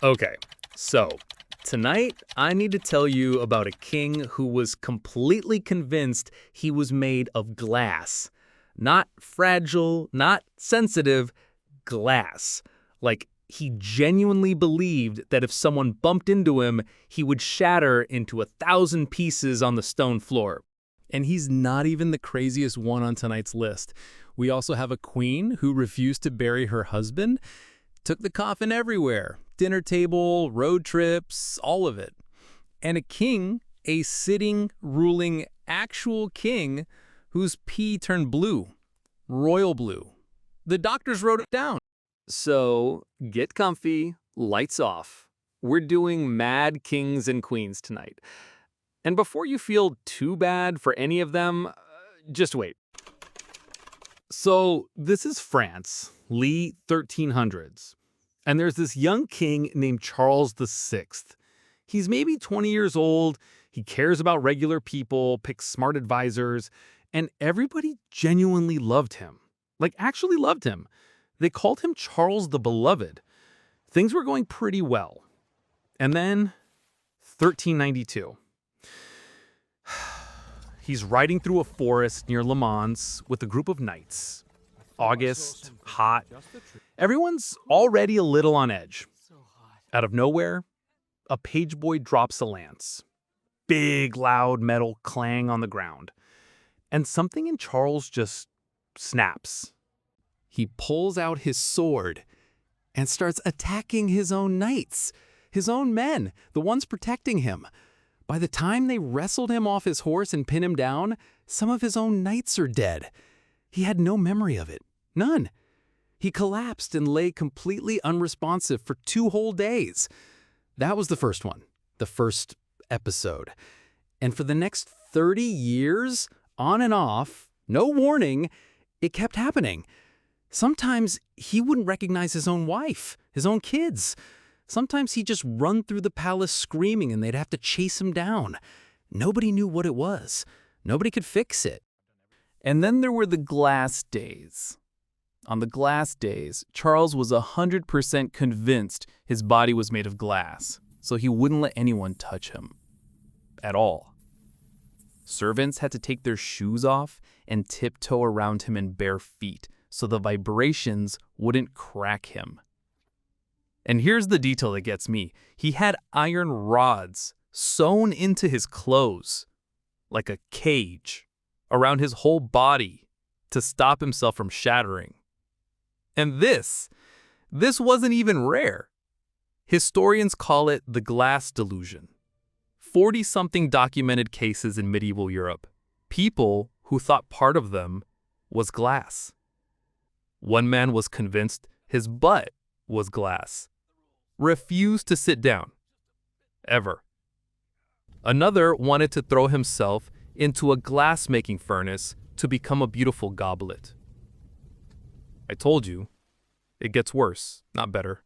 Okay, so tonight I need to tell you about a king who was completely convinced he was made of glass. Not fragile, not sensitive, glass. Like, he genuinely believed that if someone bumped into him, he would shatter into 1,000 pieces on the stone floor. And he's not even the craziest one on tonight's list. We also have a queen who refused to bury her husband, took the coffin everywhere, dinner table, road trips, all of it. And a king, a sitting, ruling, actual king, whose pee turned blue, royal blue. The doctors wrote it down. So, get comfy, lights off. We're doing mad kings and queens tonight. And before you feel too bad for any of them, just wait. So, this is France, late 1300s. And there's this young king named Charles VI. He's maybe 20 years old, he cares about regular people, picks smart advisors, and everybody genuinely loved him. Like, actually loved him. They called him Charles the Beloved. Things were going pretty well. And then, 1392. He's riding through a forest near Le Mans with a group of knights. August, hot. Everyone's already a little on edge. Out of nowhere, a page boy drops a lance. Big, loud metal clang on the ground. And something in Charles just snaps. He pulls out his sword and starts attacking his own knights, his own men, the ones protecting him. By the time they wrestled him off his horse and pinned him down, some of his own knights are dead. He had no memory of it. None. He collapsed and lay completely unresponsive for 2 whole days. That was the first one, the first episode. And for the next 30 years, on and off, no warning, it kept happening. Sometimes he wouldn't recognize his own wife, his own kids. Sometimes he'd just run through the palace screaming and they'd have to chase him down. Nobody knew what it was. Nobody could fix it. And then there were the glass days. On the glass days, Charles was 100% convinced his body was made of glass, so he wouldn't let anyone touch him. At all. Servants had to take their shoes off and tiptoe around him in bare feet so the vibrations wouldn't crack him. And here's the detail that gets me. He had iron rods sewn into his clothes, like a cage, around his whole body to stop himself from shattering. And this wasn't even rare. Historians call it the glass delusion. 40-something documented cases in medieval Europe. People who thought part of them was glass. One man was convinced his butt was glass. Refused to sit down. Ever. Another wanted to throw himself into a glass-making furnace to become a beautiful goblet. I told you, it gets worse, not better.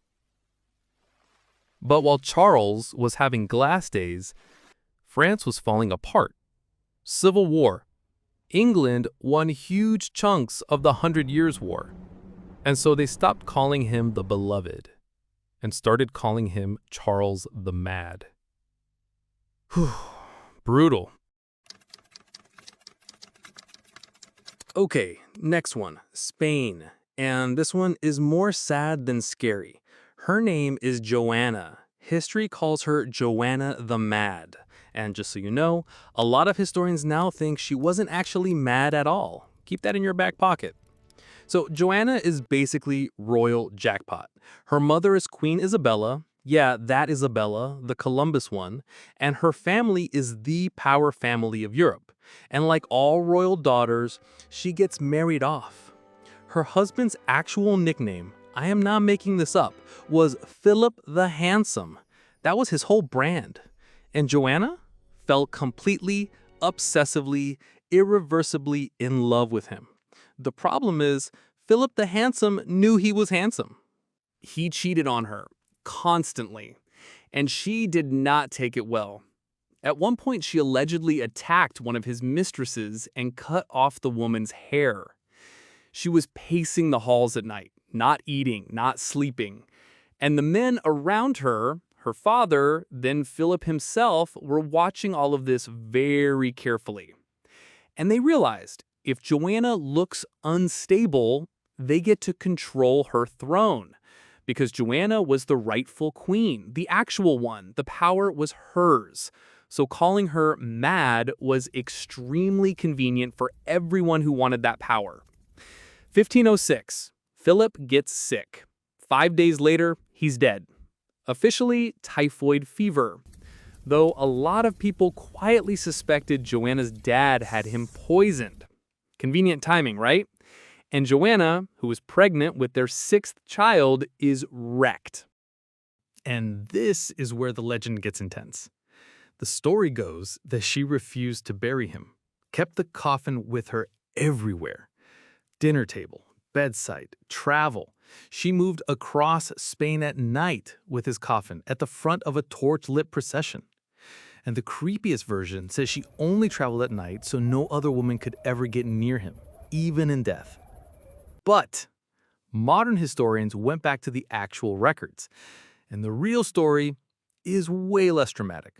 But while Charles was having glass days, France was falling apart. Civil War. England won huge chunks of the 100 Years' War. And so they stopped calling him the Beloved and started calling him Charles the Mad. Whew, brutal. Okay, next one, Spain. And this one is more sad than scary. Her name is Joanna. History calls her Joanna the Mad. And just so you know, a lot of historians now think she wasn't actually mad at all. Keep that in your back pocket. So Joanna is basically royal jackpot. Her mother is Queen Isabella. Yeah, that Isabella, the Columbus one. And her family is the power family of Europe. And like all royal daughters, she gets married off. Her husband's actual nickname, I am not making this up, was Philip the Handsome. That was his whole brand. And Joanna fell completely, obsessively, irreversibly in love with him. The problem is, Philip the Handsome knew he was handsome. He cheated on her, constantly, and she did not take it well. At one point, she allegedly attacked one of his mistresses and cut off the woman's hair. She was pacing the halls at night, not eating, not sleeping, And the men around her, her father, then Philip himself, were watching all of this very carefully. And they realized if Joanna looks unstable, they get to control her throne. Because Joanna was the rightful queen, the actual one. The power was hers. So calling her mad was extremely convenient for everyone who wanted that power. 1506, Philip gets sick. 5 days later, he's dead. Officially, typhoid fever. Though a lot of people quietly suspected Joanna's dad had him poisoned. Convenient timing, right? And Joanna, who was pregnant with their 6th child, is wrecked. And this is where the legend gets intense. The story goes that she refused to bury him, kept the coffin with her everywhere. Dinner table, bedside, travel. She moved across Spain at night with his coffin at the front of a torch-lit procession. And the creepiest version says she only traveled at night so no other woman could ever get near him, even in death. But modern historians went back to the actual records, and the real story is way less dramatic.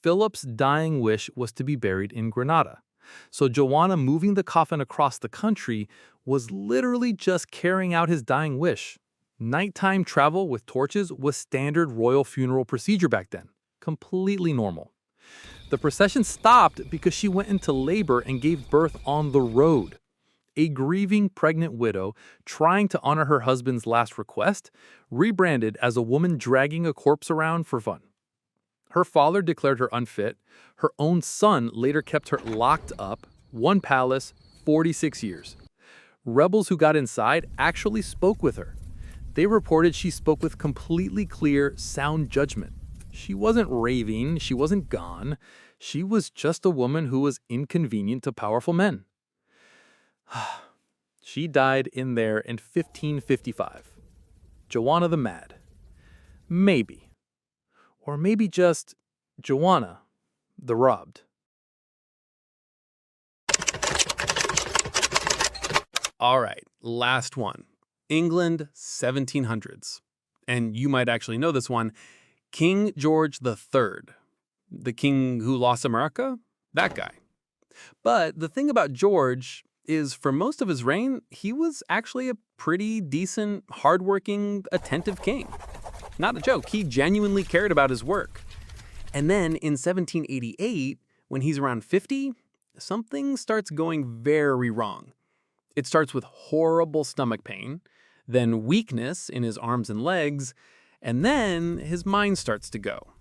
Philip's dying wish was to be buried in Granada, so Joanna moving the coffin across the country was literally just carrying out his dying wish. Nighttime travel with torches was standard royal funeral procedure back then, completely normal. The procession stopped because she went into labor and gave birth on the road. A grieving pregnant widow trying to honor her husband's last request, rebranded as a woman dragging a corpse around for fun. Her father declared her unfit. Her own son later kept her locked up, one palace, 46 years. Rebels who got inside actually spoke with her. They reported she spoke with completely clear, sound judgment. She wasn't raving, she wasn't gone. She was just a woman who was inconvenient to powerful men. She died in there in 1555. Joanna the Mad. Maybe. Or maybe just Joanna the Robbed. All right, last one. England, 1700s. And you might actually know this one. King George III. The king who lost America? That guy. But the thing about George is for most of his reign, he was actually a pretty decent, hardworking, attentive king. Not a joke, he genuinely cared about his work. And then in 1788, when he's around 50, something starts going very wrong. It starts with horrible stomach pain, then weakness in his arms and legs, and then his mind starts to go.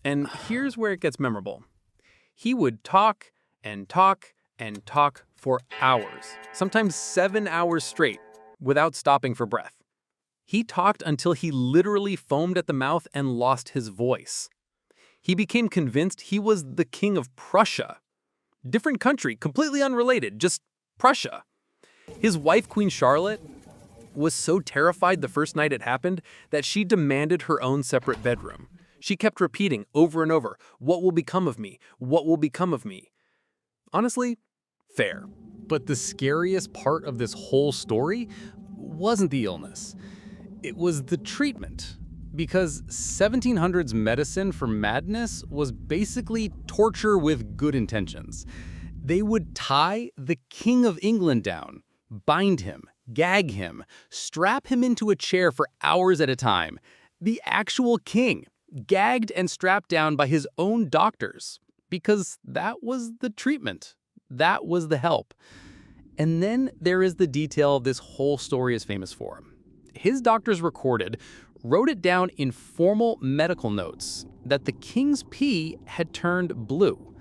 And here's where it gets memorable. He would talk and talk and talk for hours, sometimes 7 hours straight, without stopping for breath. He talked until he literally foamed at the mouth and lost his voice. He became convinced he was the king of Prussia. Different country, completely unrelated, just Prussia. His wife, Queen Charlotte, was so terrified the first night it happened that she demanded her own separate bedroom. She kept repeating over and over, "What will become of me? What will become of me?" Honestly, fair. But the scariest part of this whole story wasn't the illness. It was the treatment. Because 1700s medicine for madness was basically torture with good intentions. They would tie the King of England down, bind him, gag him, strap him into a chair for hours at a time. The actual king, gagged and strapped down by his own doctors. Because that was the treatment. That was the help. And then there is the detail this whole story is famous for. His doctors wrote it down in formal medical notes that the king's pee had turned blue,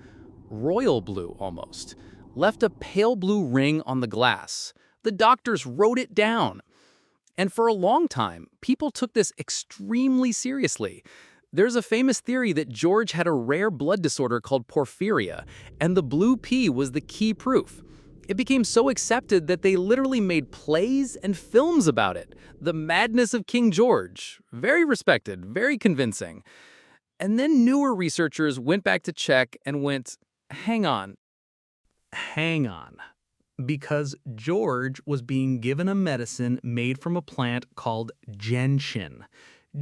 royal blue almost, left a pale blue ring on the glass. The doctors wrote it down. And for a long time, people took this extremely seriously. There's a famous theory that George had a rare blood disorder called porphyria, and the blue pee was the key proof. It became so accepted that they literally made plays and films about it. The Madness of King George. Very respected, very convincing. And then newer researchers went back to check and went, hang on. Because George was being given a medicine made from a plant called gentian.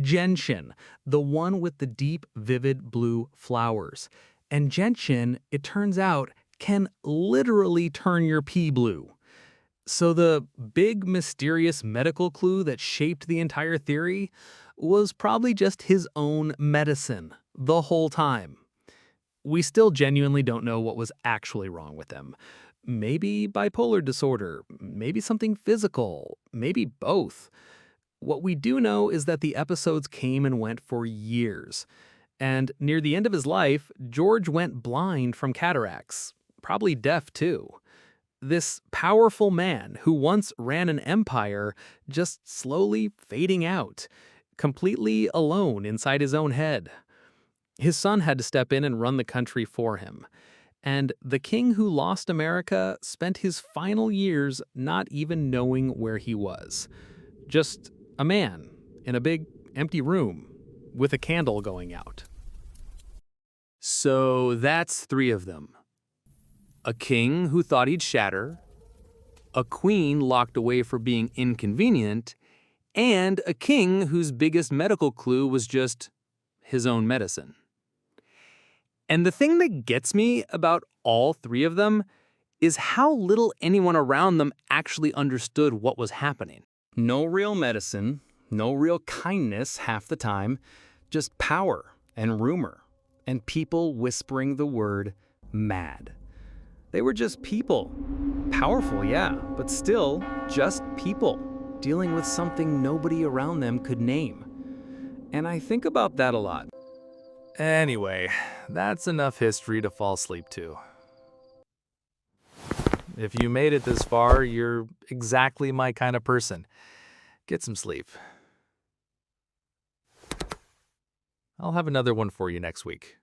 Gentian, the one with the deep, vivid blue flowers. And gentian, it turns out, can literally turn your pee blue. So the big, mysterious medical clue that shaped the entire theory was probably just his own medicine the whole time. We still genuinely don't know what was actually wrong with him. Maybe bipolar disorder, maybe something physical, maybe both. What we do know is that the episodes came and went for years. And near the end of his life, George went blind from cataracts, probably deaf too. This powerful man who once ran an empire just slowly fading out, completely alone inside his own head. His son had to step in and run the country for him. And the king who lost America spent his final years not even knowing where he was. Just a man in a big empty room with a candle going out. So that's 3 of them. A king who thought he'd shatter, a queen locked away for being inconvenient, and a king whose biggest medical clue was just his own medicine. And the thing that gets me about all 3 of them is how little anyone around them actually understood what was happening. No real medicine, no real kindness half the time, just power and rumor, and people whispering the word mad. They were just people. Powerful, yeah, but still just people, dealing with something nobody around them could name. And I think about that a lot. Anyway, that's enough history to fall asleep to. If you made it this far, you're exactly my kind of person. Get some sleep. I'll have another one for you next week.